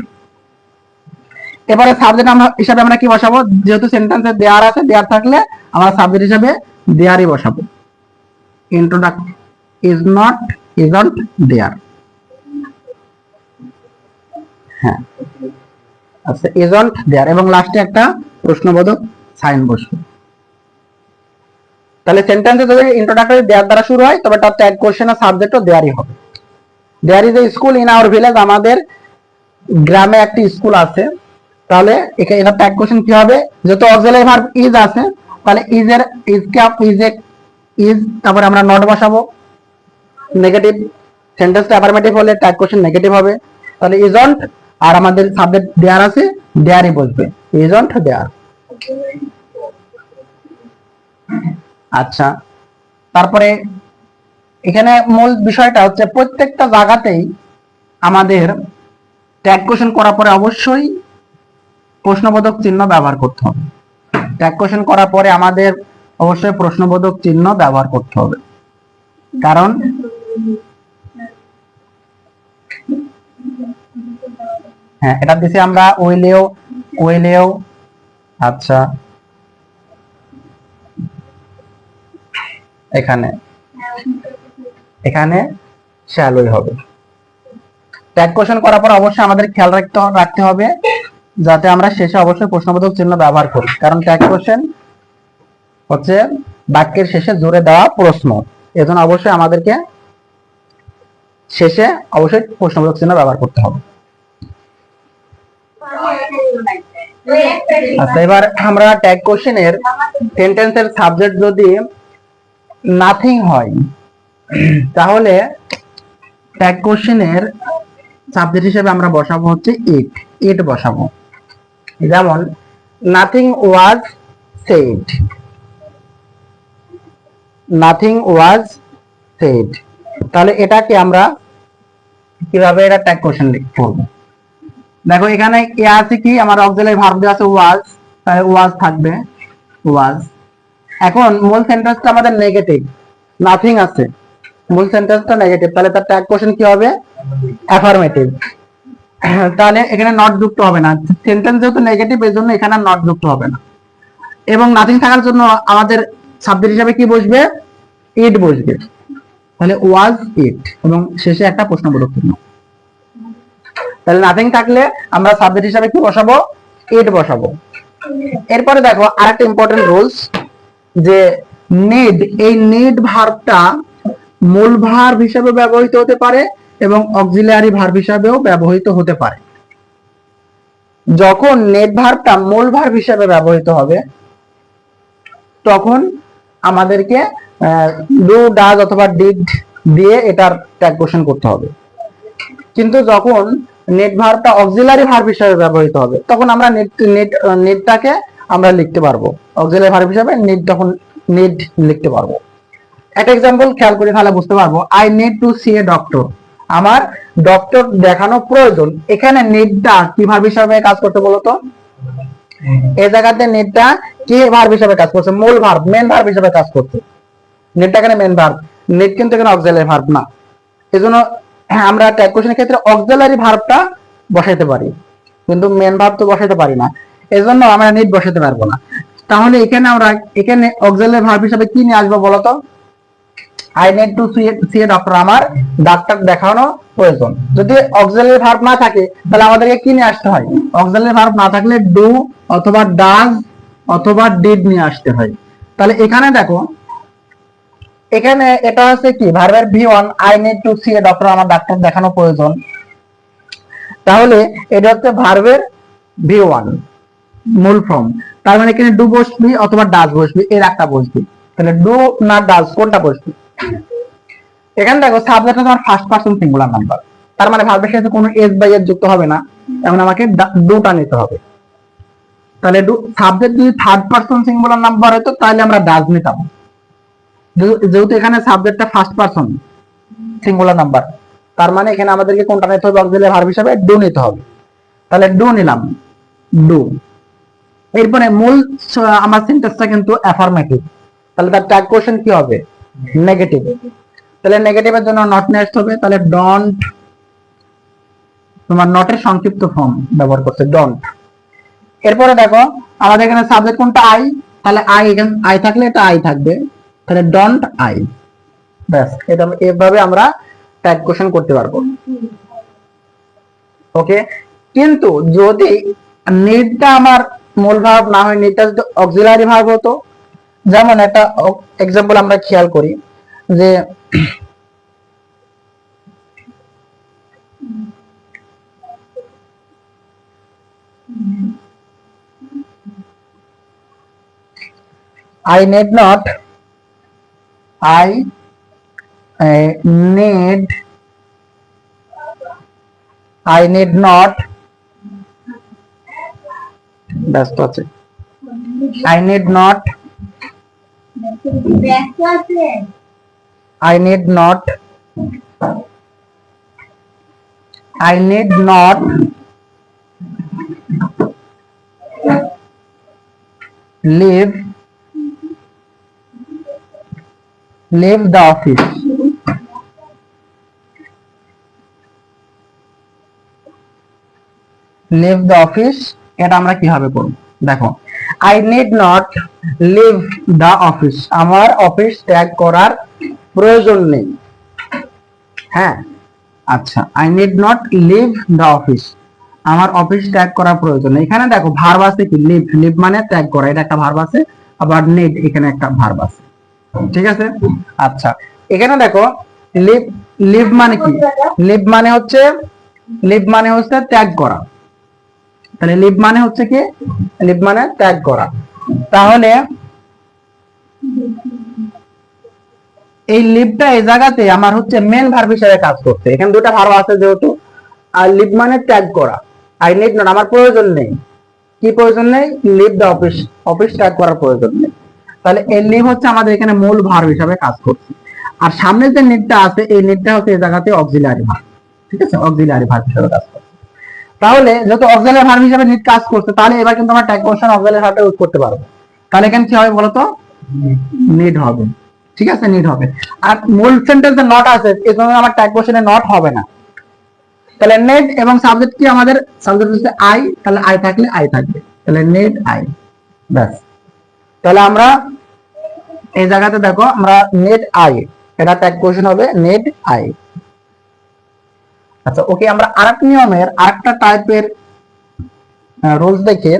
এবারে সাবজেক্ট আমরা হিসাবে আমরা কি বসাবো? যেহেতু সেন্টেন্সে দেয়ার আছে, দেয়ার থাকলে আমরা সাবজেক্ট হিসাবে দেয়ারই বসাবো। ইন্ট্রোডাক্ট ইজ নট, ইজন্ট দেয়ার। হ্যাঁ, আচ্ছা, ইজন্ট দেয়ার এবং লাস্টে একটা প্রশ্নবোধক সাইন বসবে। তাহলে সেন্টেন্সে যদি ইন্ট্রোডাক্টরি দেয়ার দ্বারা শুরু হয় তবে তার ট্যাগ কোশ্চেনের সাবজেক্টও দেয়ারই হবে। There is a school in our village, আমাদের গ্রামে একটি স্কুল আছে, তাহলে এটা ট্যাগ কোশ্চেন কি হবে? যেহেতু অক্সিলারি ভার্ব ইজ আছে তাহলে ইজ এর ইজ তারপরে আমরা নট বসাবো, নেগেটিভ। সেন্টেন্সটা অ্যাফার্মেটিভ হলে ট্যাগ কোশ্চেন নেগেটিভ হবে, তাহলে ইজন্ট, আর আমাদের সাবজেক্ট দেয়ার আছে, দেয়ারই বসবে, ইজন্ট দেয়ার। আচ্ছা, তারপরে এখানে মূল বিষয়টা হচ্ছে প্রত্যেকটা জায়গাতেই আমাদের ট্যাগ কোশ্চেন করার পরে অবশ্যই প্রশ্নবোধক চিহ্ন ব্যবহার করতে হবে। ট্যাগ কোশ্চেন করার পরে আমাদের অবশ্যই প্রশ্নবোধক চিহ্ন ব্যবহার করতে হবে, কারণ হ্যাঁ এটা দিছি আমরা ওয়েলেও আচ্ছা এখানে এখানে শ্যালোই হবে। ট্যাগ কোশ্চেন করার পর অবশ্যই আমাদের খেয়াল রাখতে হবে যাতে আমরা শেষে অবশ্যই প্রশ্নবোধক চিহ্ন ব্যবহার করি, কারণ ট্যাগ কোশ্চেন হচ্ছে বাক্যের শেষে জুড়ে দেওয়া প্রশ্ন, এজন্য অবশ্যই আমাদেরকে শেষে অবশ্যই প্রশ্নবোধক চিহ্ন ব্যবহার করতে হবে। আচ্ছা এবার আমরা ট্যাগ কোশ্চেনের সেন্টেন্সের সাবজেক্ট যদি নাথিং হয় তাহলে ট্যাগ কোশ্চেনের সাবজেক্ট হিসেবে আমরা বসাবো হচ্ছে ইট বসাবো। যেমন নাথিং ওয়াজ সেড, নাথিং ওয়াজ সেড, তাহলে এটাকে আমরা কিভাবে এটা ট্যাগ কোশ্চেন করব? দেখো এখানে এ আছে কি, আমার অক্সিলারি ভার্ব দেওয়া আছে ওয়াজ, তাহলে ওয়াজ থাকবে ওয়াজ। এখন মূল সেন্টেন্সটা আমাদের নেগেটিভ, নাথিং আছে, মূল সেন্টেন্সটা নেগেটিভ, তাহলে তার ট্যাগ কোশ্চেন কি হবে? অ্যাফার্মেটিভ। তাহলে এখানে নট যুক্ত হবে না, সেন্টেন্স যেহেতু নেগেটিভ এর জন্য এখানে নট যুক্ত হবে না। এবং নাথিং থাকার জন্য আমাদের সাবজেক্ট হিসাবে কি বসবে? ইট বসবে, তাহলে ওয়াজ ইট এবং শেষে একটা প্রশ্নবোধক চিহ্ন। তাহলে নাথিং থাকলে আমরা সাবজেক্ট হিসাবে কি বসাবো? ইট বসাবো। এরপরে দেখো আরেকটা ইম্পর্টেন্ট রুলস, যে নিড, এই নিড ভার্বটা মূল ভার্ব হিসেবে ব্যবহৃত হতে পারে এবং অক্সিলারি ভার্ব হিসেবেও ব্যবহৃত হতে পারে। যখন নেড ভার্বটা মূল ভার্ব হিসেবে ব্যবহৃত হবে তখন আমাদেরকে ডু, ডাজ অথবা ডিড দিয়ে এটার ট্যাগ কোশ্চেন করতে হবে। কিন্তু যখন নেড ভার্বটা অক্সিলারি ভার্ব হিসেবে ব্যবহৃত হবে তখন আমরা নেডটাকে আমরা লিখতে পারবো, অক্সিলারি ভার্ব হিসেবে নিড, তখন নিড লিখতে পারবো। একটা এক্সাম্পল খেয়াল করে তাহলে বুঝতে পারবো। I need to see a doctor, আমার ডক্টর দেখানো প্রয়োজন। এখানে নিডটা কি ভার্ব হিসেবে কাজ করতে বলতো? এই জায়গাতে নিডটা কি ভার্ব হিসেবে কাজ করছে? মূল ভার্ব, মেন ভার্ব হিসেবে কাজ করছে। নিডটা এখানে মেন ভার্ব, নিড কিন্তু এখানে অক্সিলারি ভার্ব না। এজন্য আমরা ট্যাগ কোশ্চেনের ক্ষেত্রে অক্সিলারি ভার্বটা বসাইতে পারি কিন্তু মেন ভার্ব তো বসাইতে পারি না, এজন্য আমরা নিড বসাতে পারবো না। তাহলে এখানে আমরা এখানে অক্সিলারি ভার্ব হিসেবে কি নিয়ে আসবো বলতো? I need to see a doctor, আমার ডাক্তার দেখানো প্রয়োজন। যদি অক্সিলারি ভার্ব না থাকে তাহলে আমাদেরকে কি নিয়ে আসতে হয়? অক্সিলারি ভার্ব না থাকলে ডু অথবা ডাজ অথবা ডিড নিয়ে আসতে হয়। তাহলে এখানে দেখো, এখানে এটা হচ্ছে কি ভার্বের V1, I need to see a doctor, আমার ডাক্তার দেখানো প্রয়োজন। তাহলে এটা হচ্ছে ভার্বের V1 মূল ফর্ম। তার মানে এখানে ডু বসবি অথবা ডাজ বসবি, এর একটা বসবি। তাহলে ডু না ডাজ কোনটা বসবে? এখানে দেখো সাবজেক্টটা তোমার ফার্স্ট পারসন সিঙ্গুলার নাম্বার, তার মানে ভার্বের সাথে কোনো এস বাই এস যুক্ত হবে না, এখন আমাকে ডুটা নিতে হবে। তাহলে ডু সাবজেক্ট যদি থার্ড পারসন সিঙ্গুলার নাম্বার হতো তাহলে আমরা ডাজ নিতাম, যেহেতু এখানে সাবজেক্টটা ফার্স্ট পারসন সিঙ্গুলার নাম্বার, তার মানে এখানে আমাদেরকে কোনটা নিতে হবে? অক্সিলারি ভার্ব হিসেবে ডু নিতে হবে। তাহলে ডু নিলাম, ডু। এরপরে মূল আমার সেন্টেন্সটা কিন্তু অ্যাফার্মেটিভ, তাহলে তার ট্যাগ কোশ্চেন কি হবে? নেগেটিভ। তাহলে নেগেটিভের জন্য নট নিয়ে আসতে হবে, তাহলে ডন্ট, তোমার নটের সংক্ষিপ্ত ফর্ম ব্যবহার করছে ডন্ট। এরপরে দেখো আমাদের এখানে সাবজেক্ট কোনটা? আই, তাহলে আই, এখানে আই থাকলে এটা আই থাকবে, তাহলে ডন্ট আই। ব্যাস, এটা এভাবে আমরা ট্যাগ কোশ্চেন করতে পারবো। ওকে, কিন্তু যদি নিডটা আমার মূল ভার্ব না হয়, নিডটা যদি অক্সিলারি ভার্ব হতো, যেমন একটা এক্সাম্পল আমরা খেয়াল করি যে I need not, I need not, ব্যস্ত আছে, I need not, I need not I need not leave the office. Leave the office, এটা আমরা কিভাবে করব? দেখো, I need not leave the office, আমার অফিস ত্যাগ করার প্রয়োজন নেই। হ্যাঁ, আচ্ছা, I need not leave the office, আমার অফিস ত্যাগ করার প্রয়োজন নেই। এখানে দেখো ভার্ব আছে কি, লিভ, লিভ মানে ত্যাগ করা, এটা একটা ভার্ব আছে, আবার নিড এখানে একটা ভার্ব আছে, ঠিক আছে। আচ্ছা, এখানে দেখো লিভ, লিভ মানে কি, লিভ মানে হচ্ছে ত্যাগ করা। তাহলে লিভ মানে হচ্ছে কি, লিভ মানে ত্যাগ করা। তাহলে এই লিভটা এই জায়গাতে আমার হচ্ছে মেন ভার্ব হিসেবে কাজ করছে। এখানে দুটো ভার্ব আছে যেহেতু, আর লিভ মানে ত্যাগ করা। আই নিড নট, আমার প্রয়োজন নেই। কি প্রয়োজন নেই? লিভ দ্য অফিস, অফিস ত্যাগ করার প্রয়োজন নেই। তাহলে এই লিভ হচ্ছে আমাদের এখানে মূল ভার্ব হিসেবে কাজ করছে। আর সামনে যে নিডটা আছে, এই নিডটা হচ্ছে এই জায়গাতে অক্সিলারি ভার্ব, ঠিক আছে, অক্সিলারি ভার্ব হিসেবে কাজ করছে। তাহলে যেহেতু অক্সিলারি ভার্ব হিসেবে নিড কাজ করছে, তাহলে এবার কিন্তু আমরা ট্যাগ কোশ্চেন অক্সিলারি ভার্বটা ইউজ করতে পারবো। তাহলে এখানে কি হবে বলতো? নিড হবে, ঠিক আছে, নিড হবে। আর মূল সেন্টেন্সে নট আছে, এই জন্য আমার ট্যাগ কোশ্চেনে নট হবে না। তাহলে নেড এবং সাবজেক্ট কি আমাদের? সাবজেক্ট হচ্ছে আই, তাহলে আই থাকলে আই থাকবে, তাহলে নেড আই, ব্যাস। তাহলে আমরা এই জায়গাতে দেখো আমরা নেড আই, এটা ট্যাগ কোশ্চেন হবে নেড আই। আচ্ছা, ওকে, আমরা আরেকটা নিয়মের আরেকটা টাইপের রুলস দেখে,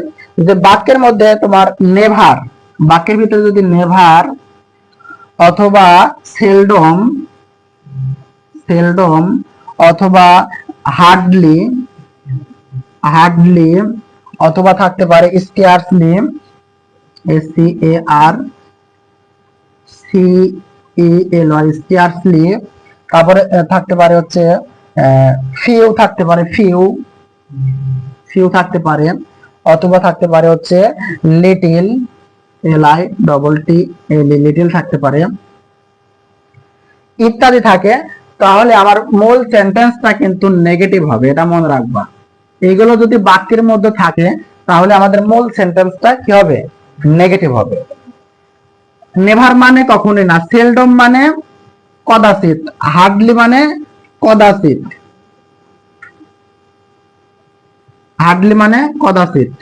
যে বাক্যের মধ্যে তোমার নেভার, বাক্যের ভিতরে যদি নেভার অথবা সেলডম, সেলডম অথবা হার্ডলি, হার্ডলি অথবা থাকতে পারে স্কেয়ারসলি, SCARCELY, স্কেয়ারসলি, তারপরে থাকতে পারে হচ্ছে ফিউ, থাকতে পারে ফিউ, ফিউ থাকতে পারে, অথবা থাকতে পারে হচ্ছে লিটিল, LITTLE, লিটিল থাকতে পারে, ইত্যাদি থাকে। তাহলে আমার মূল সেন্টেন্সটা কিন্তু নেগেটিভ হবে, এটা মনে রাখবা। এইগুলো যদি বাক্যের মধ্যে থাকে তাহলে আমাদের মূল সেন্টেন্সটা কি হবে? নেগেটিভ হবে। নেভার মানে কখনোই না, সেলডম মানে কদাচিৎ, হার্ডলি মানে কদাচিৎ, হার্ডলি মানে কদাচিৎ,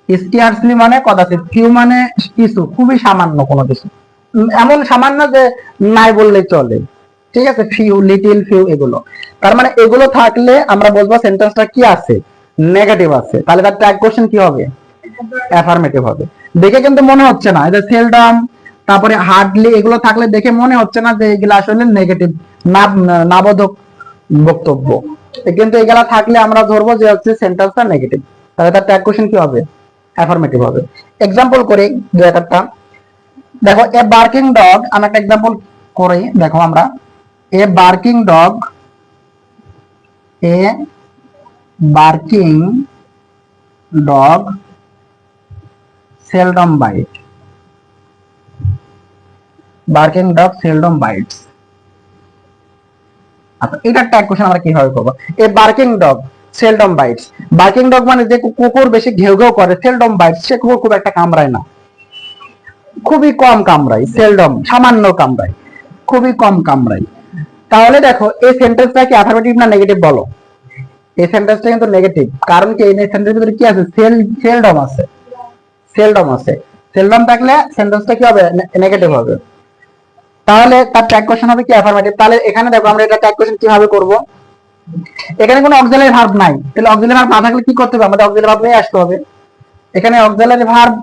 স্কেয়ারসলি মানে কদাচিৎ, ফিউ মানে কিছু, খুবই সামান্য কোনো কিছু, এমন সামান্য যে নাই বললেই চলে, ঠিক আছে, ফিউ, লিটিল, ফিউ, এগুলো। তার মানে এগুলো থাকলে আমরা বলবো সেন্টেন্সটা কি আছে? নেগেটিভ আছে। তাহলে তার ট্যাগ কোশ্চেন কি হবে? অ্যাফার্মেটিভ হবে। দেখে কিন্তু মনে হচ্ছে না, এই যে সেলডম, তারপরে হার্ডলি, এগুলো থাকলে দেখে মনে হচ্ছে না যে এগুলো আসলে নেগেটিভ, নাবোধক বক্তব্য, কিন্তু এগুলা থাকলে আমরা ধরবো যে হচ্ছে সেন্টেন্সটা নেগেটিভ। তাহলে তার ট্যাগ কোশ্চেন কি হবে? অ্যাফার্মেটিভ হবে। এক্সাম্পল করি দু একটা। দেখো, এ বার্কিং ডগ, আমি একটা এক্সাম্পল করি, দেখো আমরা, a barking dog, a barking dog seldom byte, barking dog seldom bites. আচ্ছা, এটা ট্যাগ কোশ্চেন আমরা কিভাবে করব? A barking dog seldom bites, barking dog মানে যে কুকুর বেশি ঘেউ ঘেউ করে, সেলডম বাইটস, সে কুকুর খুব একটা কামড়ায় না, খুবই কম কামড়ায়, সেলডম সামান্য কামড়ায়, খুবই কম কামড়ায়। তাহলে দেখো এই সেন্টেন্সটা কি অ্যাফার্মেটিভ না নেগেটিভ বলো? এই সেন্টেন্সটা কিন্তু নেগেটিভ, কারণ কি এই সেন্টেন্সের ভিতরে কি আছে? সেলডম আছে, সেলডম আছে। সেলডম থাকলে সেন্টেন্সটা কি হবে? নেগেটিভ হবে। তাহলে তার ট্যাগ কোশ্চেন হবে কি? অ্যাফার্মেটিভ। তাহলে এখানে দেখো আমরা এটা ট্যাগ কোশ্চেন কিভাবে করব? এখানে কোনো অক্সিলারি ভার্ব নাই, তাহলে অক্সিলারি ভার্ব না থাকলে কি করতে হবে? আমাদের অক্সিলারি ভার্ব নিয়ে আসতে হবে। এখানে অক্সিলারি ভার্ব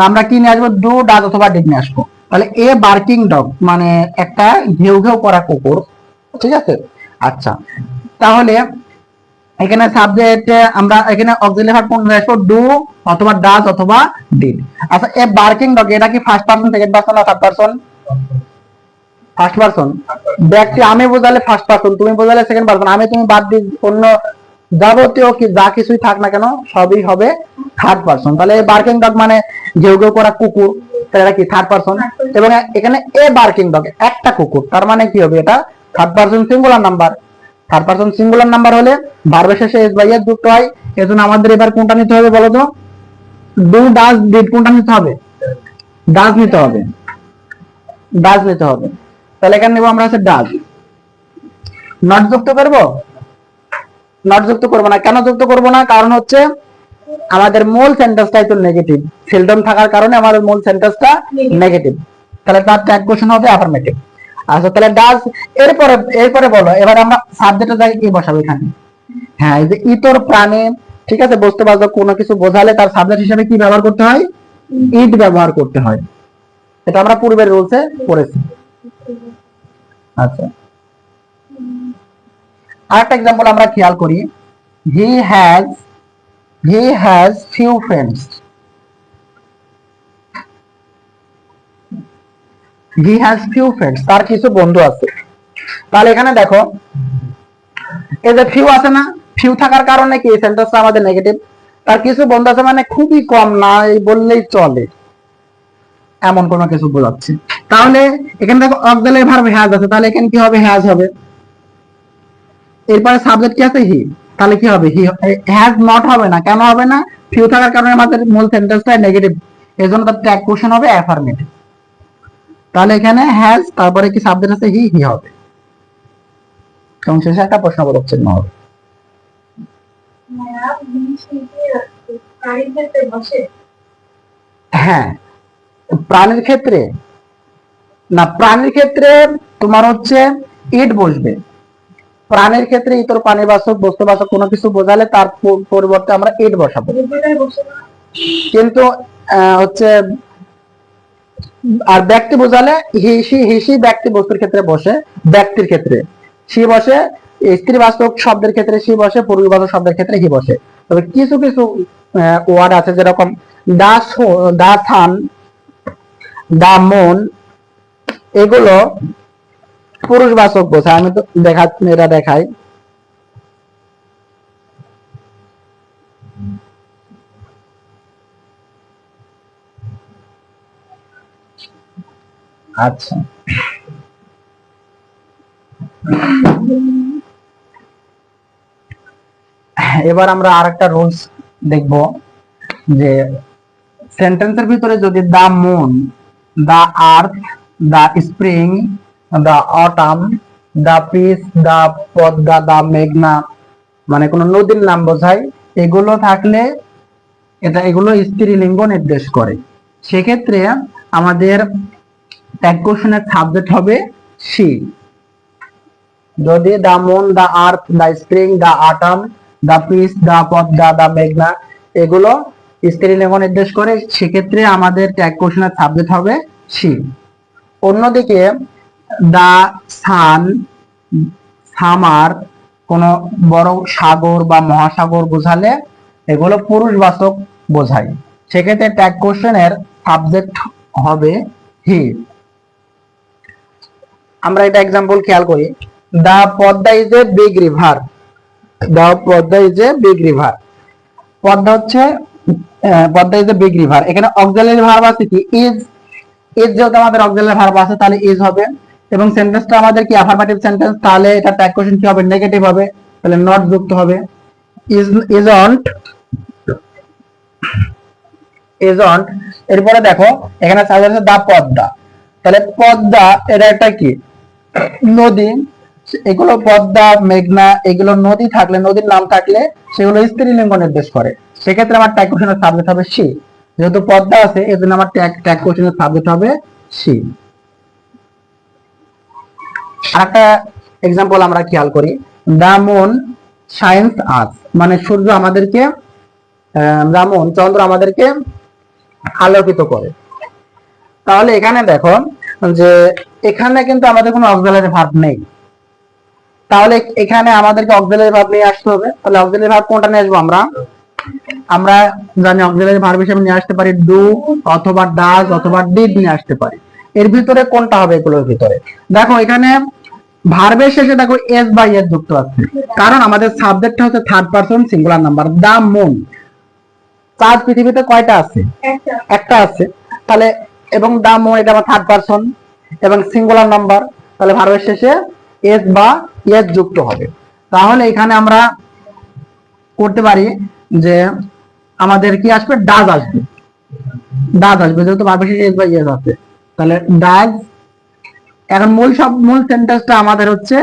আমরা কি নিয়ে আসবো? ডু, ডাজ অথবা ডিড নিয়ে আসবো। তাহলে এ বার্কিং ডগ মানে একটা ঘেউ ঘেউ করা কুকুর, ঠিক আছে। আচ্ছা, তাহলে এখানে সাবজেক্ট আমরা এখানে অক্সিলারি ভার্ব কোন নিয়ে আসবো? ডু অথবা ডাজ অথবা ডিড। আচ্ছা, এ বার্কিং ডগ, এটা কি ফার্স্ট পারসন, সেকেন্ড পারসন না থার্ড পারসন? First person. ব্যক্তি আমি বোঝালে ফার্স্ট পারসন, তুমি বোঝালে সেকেন্ড পারসন, আমি তুমি বাদ দিয়ে অন্য যাবতীয় কি যা কিছুই থাক না কেন সবই হবে থার্ড পারসন। তাহলে বার্কিং ডগ মানে ঘেউ ঘেউ করা কুকুর, এটা কি থার্ড পারসন। এবং এখানে এ বার্কিং ডগ একটা কুকুর, তার মানে কি হবে? এটা third person singular number. Third person singular number হলে ভার্বের শেষে এস বাই এস যুক্ত হয়। এজন্য আমাদের এবার কোনটা নিতে হবে বলো তো? ডু, ডাজ, ডিড, কোনটা নিতে হবে? ডাজ নিতে হবে, ডাজ নিতে হবে। তাহলে এখানে নেব আমরা হচ্ছে ডাজ। নট যুক্ত করব? নট যুক্ত করব না। কেন যুক্ত করব না? কারণ হচ্ছে আমাদের মূল সেন্টেন্সটাই তো নেগেটিভ। সেলডম থাকার কারণে আমাদের মূল সেন্টেন্সটা নেগেটিভ। তাহলে তার ট্যাগ কোশ্চেন হবে অ্যাফার্মেটিভ। আচ্ছা, তাহলে ডাজ। এরপরে বলো, এবার আমরা সাবজেক্টের জায়গায় কি বসাবো এখানে? হ্যাঁ, এই যে ইতর প্রাণে, ঠিক আছে, বস্তুবাচক কোনো কিছু বোঝালে তার সাবজেক্ট হিসেবে কি ব্যবহার করতে হয়? ইট ব্যবহার করতে হয়। এটা আমরা পূর্বের রুলসে পড়েছি। আচ্ছা, আরেকটা एग्जांपल আমরা খেয়াল করি। he has few friends. he has few friends, তার কিছু বন্ধু আছে। তাহলে এখানে দেখো, এই যে ফিউ আছে না, ফিউ থাকার কারণে কি সেন্টেন্সটা আমাদের নেগেটিভ। তার কিছু বন্ধু আছে মানে খুবই কম, না বললেই চলে, এমন কোনো কিছু বোঝাচ্ছে। তাহলে এখানে দেখো অক্সিলারি ভার্ব হ্যাজ আছে, তাহলে এখানে কি হবে? হ্যাজ হবে। এরপরে সাবজেক্ট কি আছে? হি। তাহলে কি হবে? হি। হ্যাজ নট হবে না। কেন হবে না? ফিউ থাকার কারণে আমাদের মূল সেন্টেন্সটা নেগেটিভ, এজন্য তার ট্যাগ কোশ্চেন হবে অ্যাফার্মেটিভ। তাহলে এখানে হ্যাজ, তারপরে কি সাবজেক্ট আছে? হি, হি হবে। এবং শেষে একটা প্রশ্নবোধক চিহ্ন হবে। হ্যাঁ, প্রাণীর ক্ষেত্রে না, প্রাণীর ক্ষেত্রে তোমার হচ্ছে ইট বসবে। প্রাণীর ক্ষেত্রে ইতর প্রাণীবাচক বস্তুবাচক কোনো কিছু বোঝালে তার পরিবর্তে আমরা ইট বসাবো। কিন্তু হচ্ছে আর ব্যক্তি বোঝালে হিসি ব্যক্তি বস্তুর ক্ষেত্রে বসে, ব্যক্তির ক্ষেত্রে সি বসে, স্ত্রীবাচক শব্দের ক্ষেত্রে সি বসে, পুরুষবাচক শব্দের ক্ষেত্রে হি বসে। তবে কিছু কিছু ওয়ার্ড আছে, যেরকম দা সান, দা মুন, এগুলো পুরুষবাচক বোঝায়। আমি তো এটা দেখাই। আচ্ছা, এবার আমরা আরেকটা রুলস দেখব, যে সেন্টেন্সের ভিতরে যদি the moon, the earth, the spring, the autumn, the peace, the Padma, the মেঘনা, মানে কোন নদীর নাম বোঝায়, এগুলো থাকলে এগুলো স্ত্রীলিঙ্গ নির্দেশ করে। সেক্ষেত্রে আমাদের ট্যাগ কোশ্চেনের সাবজেক্ট হবে সি। যদি the moon, the earth, the spring, the autumn, the peace, the Padma, the মেঘনা এগুলো স্ত্রীলিঙ্গ নির্দেশ করে, সেক্ষেত্রে আমাদের ট্যাগ কোশ্চেনের সাবজেক্ট হবে সি। অন্যদিকে দা সান, সামার, কোন বড় সাগর বা মহাসাগর বোঝালে এগুলো পুরুষবাচক বোঝায়, সেক্ষেত্রে ট্যাগ কোশ্চেনের সাবজেক্ট হবে হি। আমরা এটা एग्जांपल খেয়াল করি। The Padma is a big river. The Padma is a big river. Padma is a big river. এখানে অক্সিলারি ভার্ব আছে কি? ইজ। ইজ যেহেতু আমাদের অক্সিলারি ভার্ব আছে, তাহলে ইজ হবে। এবং সেন্টেন্সটা আমাদের কি অ্যাফার্মেটিভ সেন্টেন্স, তাহলে এটা ট্যাগ কোশ্চেন কি হবে? নেগেটিভ হবে। তাহলে নট যুক্ত হবে। ইজন্ট। এরপরে দেখো এখানে সাবজেক্ট আছে দা পদ্মা। তাহলে পদ্মা এটা একটা কি? নদী। এগুলো পদ্মা, মেঘনা এগুলো নদী থাকলে, নদীর নাম থাকলে সেগুলো স্ত্রীলিঙ্গ নির্দেশ করে, সেক্ষেত্রে আমার ট্যাগ কোশ্চেনের সাবজেক্ট হবে সি। যেহেতু পদ্মা আছে এজন্য আমার ট্যাগ কোশ্চেনের সাবজেক্ট হবে সি। আরেকটা एग्जांपल আমরা খেয়াল করি। দা মুন শাইন্স আস, মানে সূর্য আমাদেরকে, দা মুন চন্দ্র আমাদেরকে আলোকিত করে। তাহলে এখানে দেখো যে এখানে কিন্তু আমাদের কোনো অক্সিলারি ভার্ব নেই, তাহলে এখানে আমাদেরকে অক্সিলারি ভার্ব নিয়ে আসতে হবে। তাহলে অক্সিলারি ভার্ব কোনটা নিয়ে আসবো? আমরা জানি অক্সিলারি ভার্ব হিসেবে নিয়ে আসতে পারি ডু অথবা ডাজ অথবা ডিড নিয়ে আসতে পারি। এর ভিতরে কোনটা হবে? এগুলোর ভিতরে দেখো এখানে ভার্বের শেষে দেখো এস বাই এস যুক্ত আছে, কারণ আমাদের সাবজেক্টটা হচ্ছে third person singular number. The moon, চাঁদ পৃথিবীতে কয়টা আছে? একটা আছে। তাহলে এবং দা মুন এটা আমার থার্ড পারসন এবং সিঙ্গুলার নাম্বার, তাহলে ভার্বের শেষে এস বা এস যুক্ত হবে। তাহলে এখানে আমরা করতে পারি যে আমাদের কি আসবে, ডাজ আসবে, যেহেতু ভার্ব শেষে এস বা ইয়েস আছে, তাহলে ডাজ। এখন মূল সেন্টেন্সটা আমাদের হচ্ছে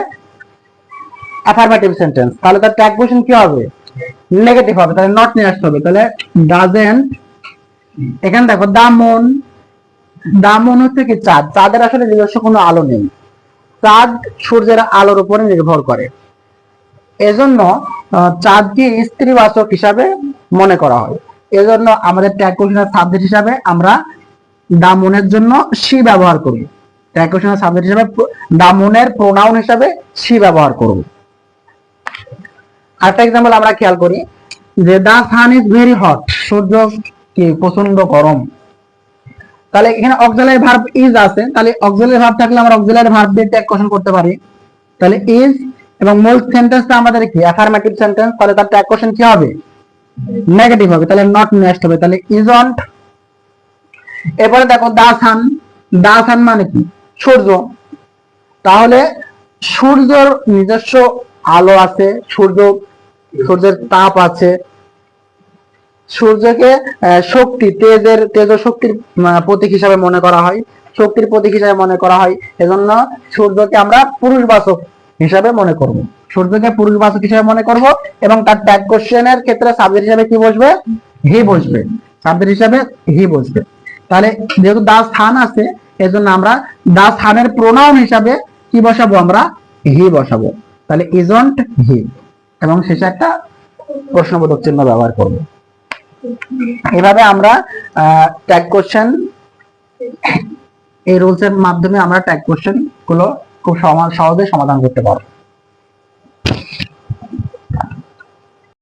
অ্যাফারমেটিভ সেন্টেন্স, তাহলে তার ট্যাগ কোশ্চেন কি হবে, নেগেটিভ হবে, তাহলে নট নিয়ে আসতে হবে। তাহলে ডাজেন্ট, এখানে দেখো দামন হচ্ছে কি চাঁদ, চাঁদের আসলে নিজস্ব কোনো আলো নেই, চাঁদ সূর্যের আলোর উপরে নির্ভর করে, এজন্য চাঁদকে স্ত্রীবাচক হিসাবে মনে করা হয়। এজন্য আমাদের ট্যাগ কোশ্চেনের সাবজেক্ট হিসাবে আমরা দামনের জন্য সি ব্যবহার করি, ট্যাগ কোশ্চেনের সাবজেক্ট হিসাবে দামনের প্রোনাউন হিসাবে সি ব্যবহার করব। আরেকটা এক্সাম্পল আমরা খেয়াল করি যে দা সান ইজ ভেরি হট, সূর্য কি প্রচন্ড গরম। তাহলে এখানে অক্সিলারি ভার্ব ইজ আছে, তাহলে অক্সিলারি ভার্ব থাকলে আমরা অক্সিলারি ভার্ব দিয়ে ট্যাগ কোশ্চেন করতে পারি। তাহলে ইজ এবং মূল সেন্টেন্সটা আমাদের কি অ্যাফারমেটিভ সেন্টেন্স, তাহলে তার ট্যাগ কোশ্চেন কি হবে, নেগেটিভ হবে, তাহলে নট নিয়ে আসতে হবে, তাহলে ইজন্ট। এরপরে দেখো দা সান মানে কি, সূর্য, তাহলে সূর্যের নিজস্ব আলো আছে, সূর্যের তাপ আছে, সূর্যকে শক্তি, তেজ শক্তির প্রতীক হিসাবে মনে করা হয়, শক্তির প্রতীক হিসাবে মনে করা হয়, এজন্য সূর্যকে আমরা পুরুষবাচক হিসাবে মনে করব, সূর্যকে পুরুষবাচক হিসাবে মনে করব, এবং তার ট্যাগ কোশ্চেনের ক্ষেত্রে সাবজেক্ট হিসাবে কি বসবে, হি বসবে, সাবজেক্ট হিসাবে হি বসবে। তাহলে যেহেতু দা স্থান আছে, এজন্য আমরা দা স্থানের প্রোনাউন হিসাবে কি বসাবো, আমরা হি বসাবো, তাহলে ইজন্ট হি, এবং শেষে একটা প্রশ্নবোধক চিহ্ন ব্যবহার করব। এভাবে আমরা ট্যাগ কোশ্চেন, এই রুলস এর মাধ্যমে আমরা ট্যাগ কোশ্চেন গুলো খুব সহজে সমাধান করতে পারবো।